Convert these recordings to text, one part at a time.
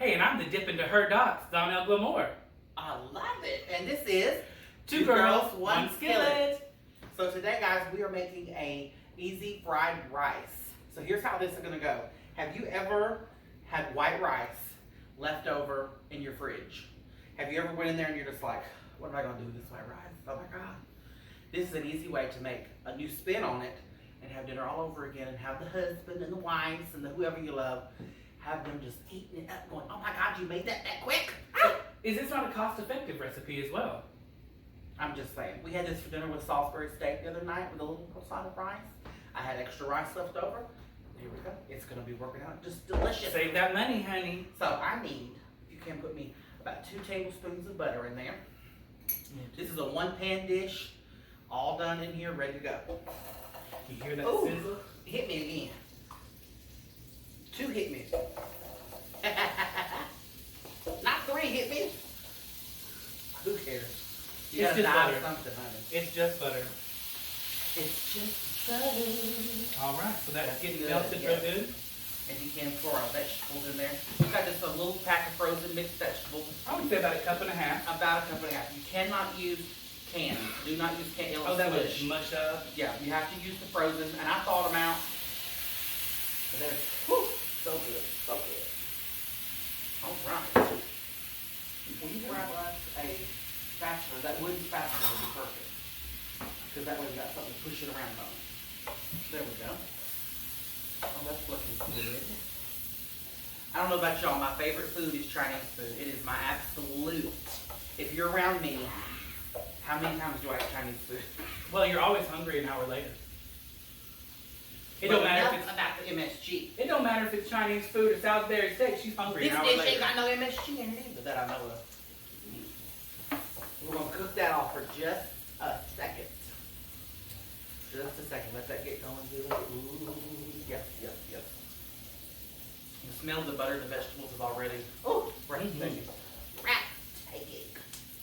Hey, and I'm the dip into her dots, Zonnell Glamoure. I love it. And this is Two girls, one skillet. So today, guys, we are making a easy fried rice. So here's how this is gonna go. Have you ever had white rice left over in your fridge? Have you ever went in there and you're just like, what am I gonna do with this white rice? Oh my God. This is an easy way to make a new spin on it and have dinner all over again and have the husband and the wives and whoever you love, have them just eating it up going, oh my God, you made that quick? Ah! Is this not a cost-effective recipe as well? I'm just saying. We had this for dinner with Salisbury steak the other night with a little side of rice. I had extra rice left over. Here we go. It's gonna be working out just delicious. Save that money, honey. So I need, if you can put me about 2 tablespoons of butter in there. This is a 1-pan dish, all done in here, ready to go. You hear that Ooh, sizzle? hit me again. 2 hit me. Not 3 hit me. Who cares? You It's gotta just die butter. with something, honey. It's just butter. It's just butter. All right, so that's getting good, melted real yes. good. And you can throw our vegetables in there. We've got just a little pack of frozen mixed vegetables. I would say about a cup and a half. About a cup and a half. You cannot use canned. Do not use canned. Oh, that was mushed up. Yeah, you have to use the frozen. And I thawed them out. But they're so good. So good. All right. When you grab us a spatula, that wooden spatula would be perfect. Because that way we got something to push it around on. There we go. Oh, that's looking good. I don't know about y'all, my favorite food is Chinese food. It is my absolute. If you're around me, how many times do I have Chinese food? Well, you're always hungry an hour later. It Well, don't matter if it's about the MSG. It don't matter if it's Chinese food or Salisbury steak. She's hungry This an hour dish later. ain't got no MSG in it either that I know of. We're gonna cook that off for just a second. Just a second. Let that get going good. Ooh, yes. The smell of the butter and the vegetables is already breathtaking. Breathtaking.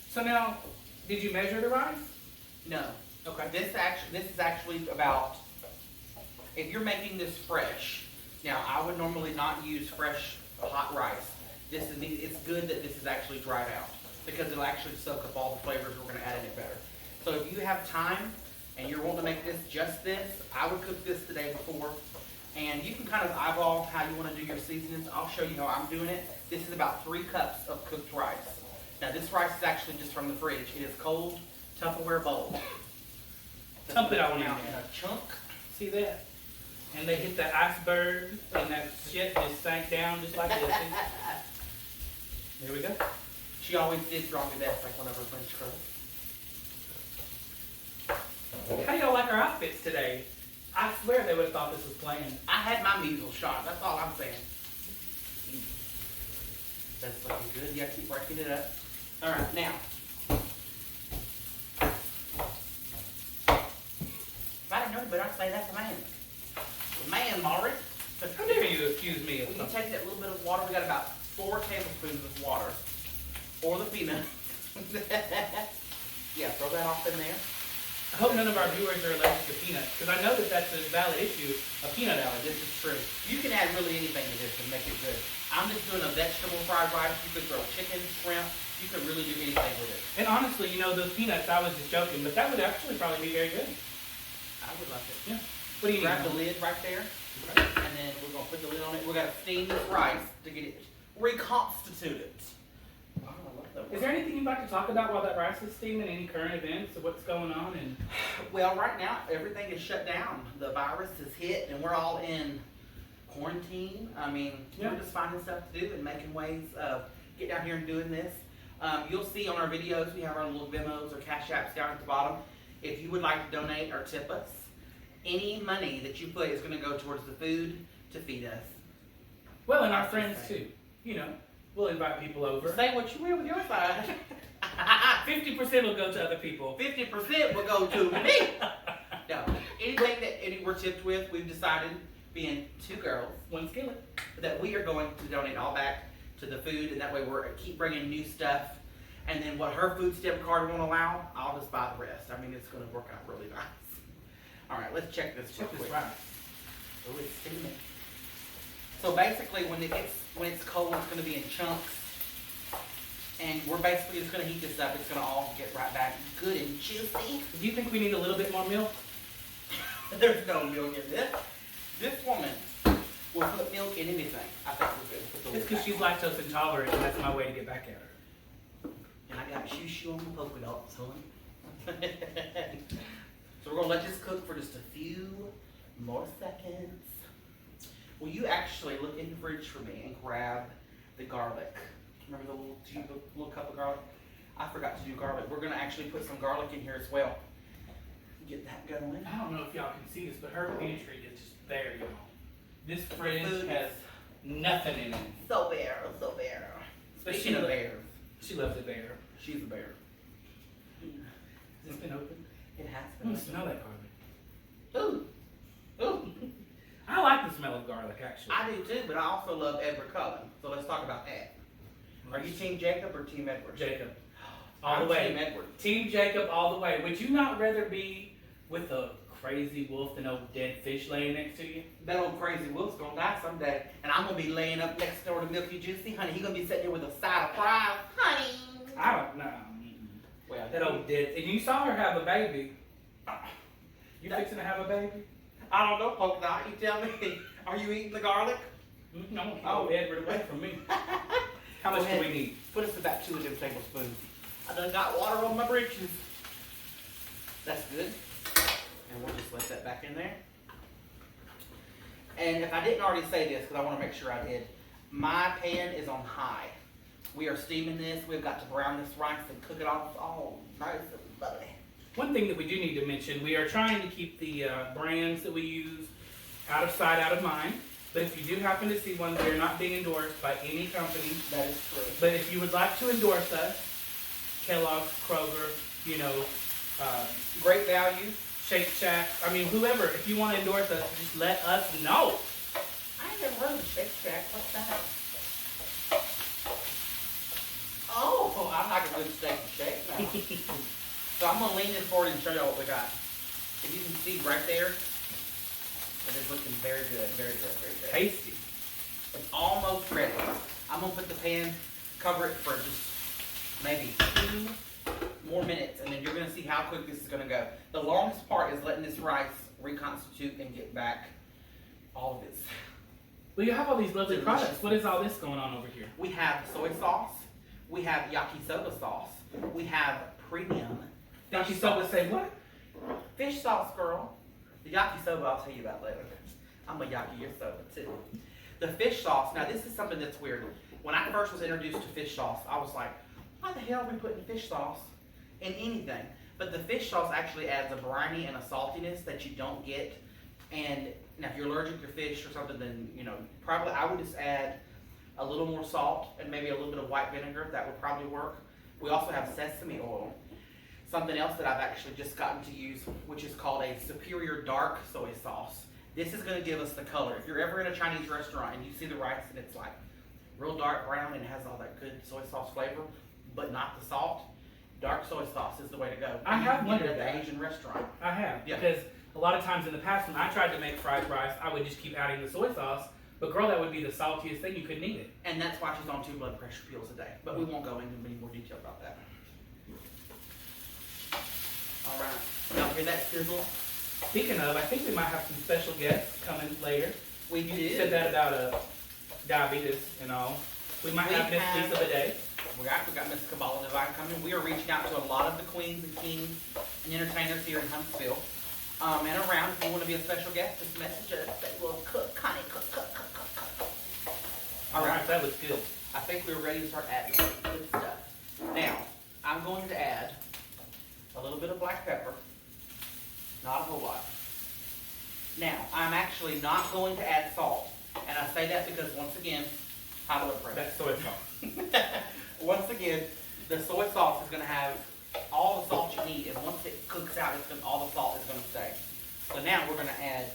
So now, did you measure the rice? No. Okay. This is actually about, if you're making this fresh. Now I would normally not use fresh hot rice. It's good that this is actually dried out because it'll actually soak up all the flavors we're going to add in it better. So if you have time and you're wanting to make this just this, I would cook this the day before. And you can kind of eyeball how you want to do your seasonings. I'll show you how I'm doing it. This is about 3 cups of cooked rice. Now this rice is actually just from the fridge. It is cold Tupperware bowl. Dump it out on in in a there. chunk. See that? And they hit the iceberg and that shit just sank down just like this. There we go. She always did draw me best, like one of her French girls. How do y'all like our outfits today? I swear they would have thought this was planned. I had my measles shot. That's all I'm saying. That's looking good. You gotta keep breaking it up. All right, now. If I didn't know, but I'd say that's a man. The man, Maury. How dare you accuse me of We can something? take that little bit of water. We got about 4 tablespoons of water. Or the peanut. Yeah, throw that off in there. I hope none of our viewers are allergic to peanuts, because I know that that's a valid issue, a peanut allergy. This is true. You can add really anything to this and make it good. I'm just doing a vegetable fried rice. You could throw chicken, shrimp. You can really do anything with it. And honestly, you know, those peanuts, I was just joking, but that would actually probably be very good. I would like it. Yeah. What do you Grab need? the lid right there, and then we're going to put the lid on it. We're going to steam this rice to get it reconstituted. Oh, I love that Is there anything you'd like to talk about while that rice is steaming? Any current events of what's going on? And Well, right now, everything is shut down. The virus is hit, and we're all in quarantine. I mean, Yeah. we're just finding stuff to do and making ways of getting out here and doing this. You'll see on our videos, we have our little Venmos or Cash Apps down at the bottom. If you would like to donate or tip us, any money that you put is going to go towards the food to feed us. well, and our friends too. You know, we'll invite people over. Say what you will with your side. 50% will go to other people. 50% will go to me. No, anything that we're tipped with, we've decided, being 2 girls, One skillet. that we are going to donate all back to the food, and that way we're keep bringing new stuff. And then what her food stamp card won't allow, I'll just buy the rest. I mean, it's going to work out really nice. All right, let's check this real Check this quick. rice. Oh, it's steaming. So basically, when it's cold, it's going to be in chunks. And we're basically just going to heat this up. It's going to all get right back good and juicy. Do you think we need a little bit more milk? There's no milk in this. This woman will put milk in anything. I think we're good. Put the It's lid because back she's on. lactose intolerant, and that's my way to get back at her. And I got shoo on the polka dots, honey. So we're going to let this cook for just a few more seconds. Will you actually look in the fridge for me and grab the garlic? Remember the little cup of garlic? I forgot to do garlic. We're going to actually put some garlic in here as well. Get that going. I don't know if y'all can see this, but her pantry is just bare, y'all. This fridge Food has nothing in it. So bare, so bare. But Speaking of bears, She loves it bare. she's a bear. Has this been open? It has I been. don't smell that garlic. Ooh. Ooh. I like the smell of garlic, actually. I do too, but I also love Edward Cullen. So let's talk about that. Are you Team Jacob or Team Edward? Jacob. All I'm the way. Team Edward. Team Jacob all the way. Would you not rather be with a crazy wolf than a dead fish laying next to you? That old crazy wolf's gonna die someday, and I'm gonna be laying up next door to Milky Juicy, honey. He's gonna be sitting there with a side of fries, honey. I don't know. Well, That old dead. And you saw her have a baby. You fixing to have a baby? I don't know, Polka Dot. You tell me. Are you eating the garlic? I'm gonna keep Edward away from me. How much Go do we ahead. need? Put us about 2 of them tablespoons. I done got water on my britches. That's good. And we'll just let that back in there. And if I didn't already say this, because I want to make sure I did, my pan is on high. We are steaming this. We've got to brown this rice and cook it off all nice and lovely. One thing that we do need to mention, we are trying to keep the brands that we use out of sight, out of mind. But if you do happen to see one, we are not being endorsed by any company. That is true. But if you would like to endorse us, Kellogg's, Kroger, Great value. Shake Shack, I mean, whoever, if you want to endorse us, just let us know. I ain't never heard of Shake Shack. What's that? Oh, I like a good steak and shake now. So I'm gonna lean this forward and show y'all what we got. If you can see right there, it is looking very good, very good, very good. Tasty. It's almost ready. I'm gonna put the pan, cover it for just maybe 2 more minutes, and then you're gonna see how quick this is gonna go. The longest part is letting this rice reconstitute and get back all of its. Well, you have all these lovely Delicious. products. What is all this going on over here? We have soy sauce, we have yakisoba sauce, we have premium Yakisoba, say what? fish sauce, girl. The yakisoba I'll tell you about later. I'm a yakisoba too. The fish sauce, now this is something that's weird. When I first was introduced to fish sauce, I was like, why the hell are we putting fish sauce in anything? But the fish sauce actually adds a briny and a saltiness that you don't get. And now if you're allergic to fish or something, then, probably I would just add a little more salt and maybe a little bit of white vinegar. That would probably work. We also have sesame oil. Something else that I've actually just gotten to use, which is called a superior dark soy sauce. This is gonna give us the color. If you're ever in a Chinese restaurant and you see the rice and it's like real dark brown and it has all that good soy sauce flavor, but not the salt, dark soy sauce is the way to go. I have You can get it wondered at that. the Asian restaurant. I have, Yeah. because a lot of times in the past when I tried to make fried rice, I would just keep adding the soy sauce. But girl, that would be the saltiest thing. You couldn't eat it. And that's why she's on 2 blood pressure pills a day. But we won't go into any more detail about that. All right. Y'all hear that sizzle? Speaking of, I think we might have some special guests coming later. We You did. said that about diabetes and all. We might We have Miss have- Lisa Bidet. We got Miss Kabbalah Divine coming. We are reaching out to a lot of the queens and kings and entertainers here in Huntsville. And around, if you want to be a special guest, just message us. Say, well, cook, honey, cook. All right. That was good. I think we're ready to start adding some good stuff. Now, I'm going to add a little bit of black pepper. Not a whole lot. Now, I'm actually not going to add salt. And I say that because, once again, high blood pressure. That's soy sauce. Once again, the soy sauce is going to have all the salt you need, and once it cooks out, all the salt is going to stay. So now we're going to add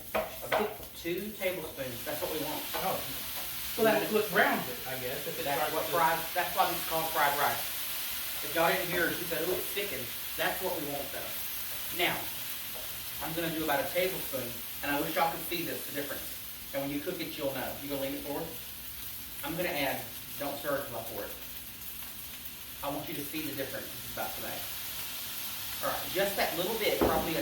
about 2 tablespoons. That's what we want. Oh. Well, that's what browns it, I guess. If it That's starts what to- that's why this is called fried rice. If y'all didn't hear her, she said, oh, it's thickened. That's what we want though. Now, I'm going to do about a tablespoon, and I wish y'all could see this, the difference. And when you cook it, you'll know. You gonna lean it forward? I'm gonna add, don't stir until I pour it. I want you to see the difference it's about to make. All right, just that little bit, probably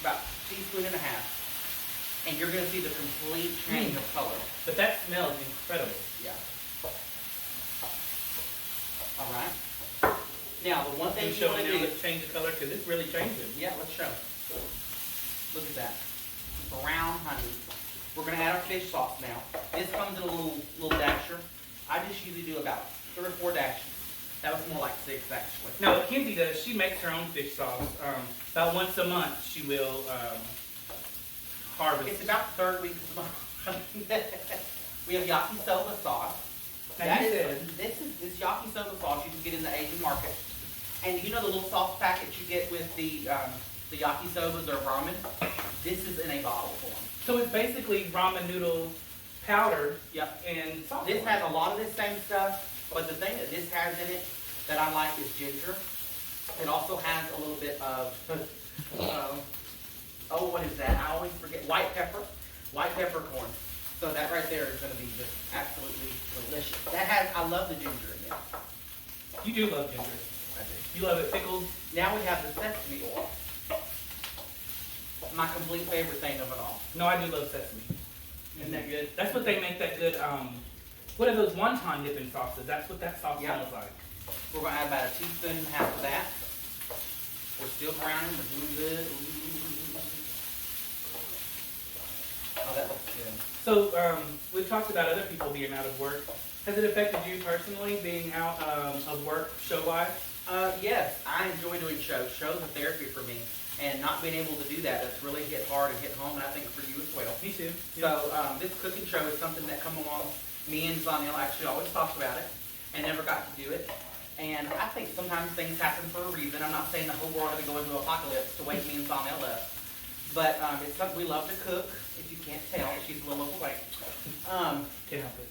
about a teaspoon and a half. And you're gonna see the complete change of color. But that smells incredible. Yeah. All right. Now, the one thing Can you you show want me to now do... let's change the color because it's really changing. Yeah, let's show. Look at that. Brown honey. We're going to add our fish sauce now. This comes in a little dasher. I just usually do about 3 or 4 dashes. That was more like 6, actually. Now, what Kinsey does, she makes her own fish sauce. About once a month, she will harvest. It's about the 3rd week of the month. We have yakisoba sauce. Now, you said This yakisoba sauce you can get in the Asian market. And you know the little sauce packets you get with the yakisobas or ramen? This is in a bottle form. so. It's basically ramen noodle powder. Yep. And sauce. This has a lot of this same stuff, but the thing that this has in it that I like is ginger. It also has a little bit of, what is that? I always forget. White peppercorn. So that right there is going to be just absolutely delicious. I love the ginger in it. You do love ginger. I do. You love it pickled. Now we have the sesame oil. My complete favorite thing of it all. No, I do love sesame. Isn't that good? That's what they make that good. What are those wonton dipping sauces? That's what that sauce smells like. We're going to add about a teaspoon and a half of that. We're still browning. We're doing good. Oh, that looks good. So we've talked about other people being out of work. Has it affected you personally, being out of work show-wise? Yes, I enjoy doing shows. Shows are therapy for me. And not being able to do that's really hit hard and hit home, and I think for you as well. Me too. So this cooking show is something that come along. Me and Zonnell actually always talked about it and never got to do it. And I think sometimes things happen for a reason. I'm not saying the whole world had to go into apocalypse to wake me and Zonnell up. But it's something we love to cook. If you can't tell, she's a little overweight. Can't help it.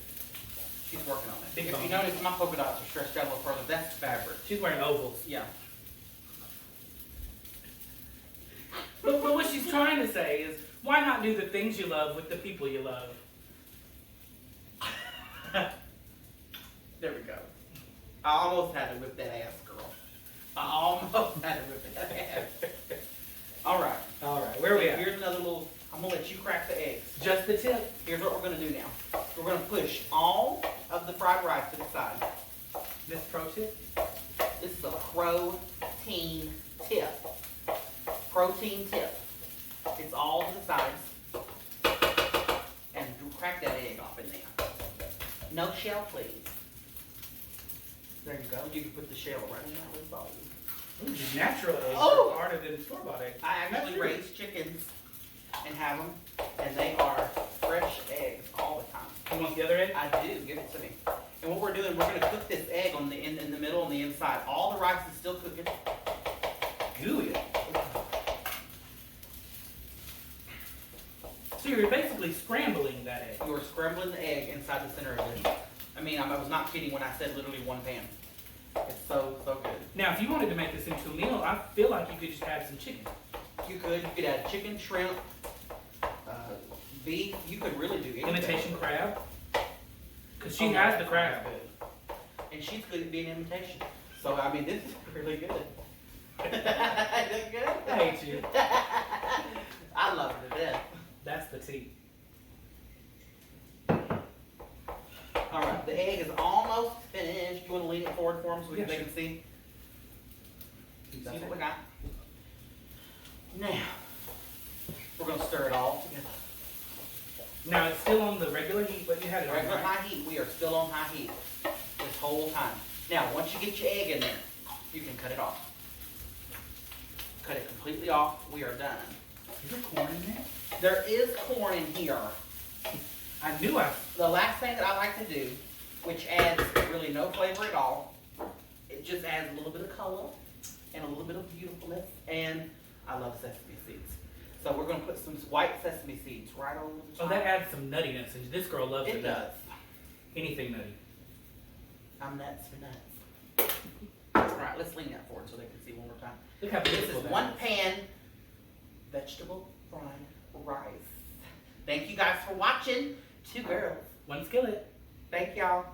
She's working on it. Big If bone. you notice, my polka dots are stretched out a little further. That's fabric. She's wearing ovals. Yeah. But what she's trying to say is, why not do the things you love with the people you love? There we go. I almost had to whip that ass, girl. I almost had to whip that ass. All right. All right, where are we at? Here's another little, I'm going to let you crack the eggs. Just the tip. Here's what we're going to do now. We're going to push all of the fried rice to the side. This pro tip? This is a protein tip. Protein tip. It's all to the sides. And crack that egg off in there. No shell, please. There you go. You can put the shell right in there with all of These natural eggs Oh! are harder than store-bought eggs. I actually raise chickens and have them, and they are fresh eggs all the time. You want the other egg? I do. Give it to me. And what we're doing, we're going to cook this egg on the in the middle and the inside. All the rice is still cooking. Gooey. So you're basically scrambling that egg. You are scrambling the egg inside the center of it. I mean, I was not kidding when I said literally one pan. It's so good. Now, if you wanted to make this into a meal, I feel like you could just add some chicken. You could add chicken, shrimp, beef. You could really do anything. Imitation crab. Because she Oh, has yeah, the crab. good. And she's good at being imitation. So, I mean, this is really good. Is it good? I hate you. I love it to death. That's the tea. All right, the egg is almost finished. You want to lean it forward for them so Yeah, they sure. can see? You That's see what we that? got. Now, we're going to stir it all together. Now, it's still on the regular heat, but you had it on, Regular right? high heat. We are still on high heat this whole time. Now, once you get your egg in there, you can cut it off. Cut it completely off. We are done. Is there corn in there? There is corn in here. I knew I... The last thing that I like to do, which adds really no flavor at all, it just adds a little bit of color and a little bit of beautifulness, and I love sesame seeds. So we're going to put some white sesame seeds right over the top. Oh, that adds some nuttiness, and this girl loves It does. anything nutty. I'm nuts for nuts. All right, let's lean that forward so they can see one more time. Look how This beautiful is that one is. pan vegetable fried rice. Thank you guys for watching. Two girls. One skillet. Thank y'all.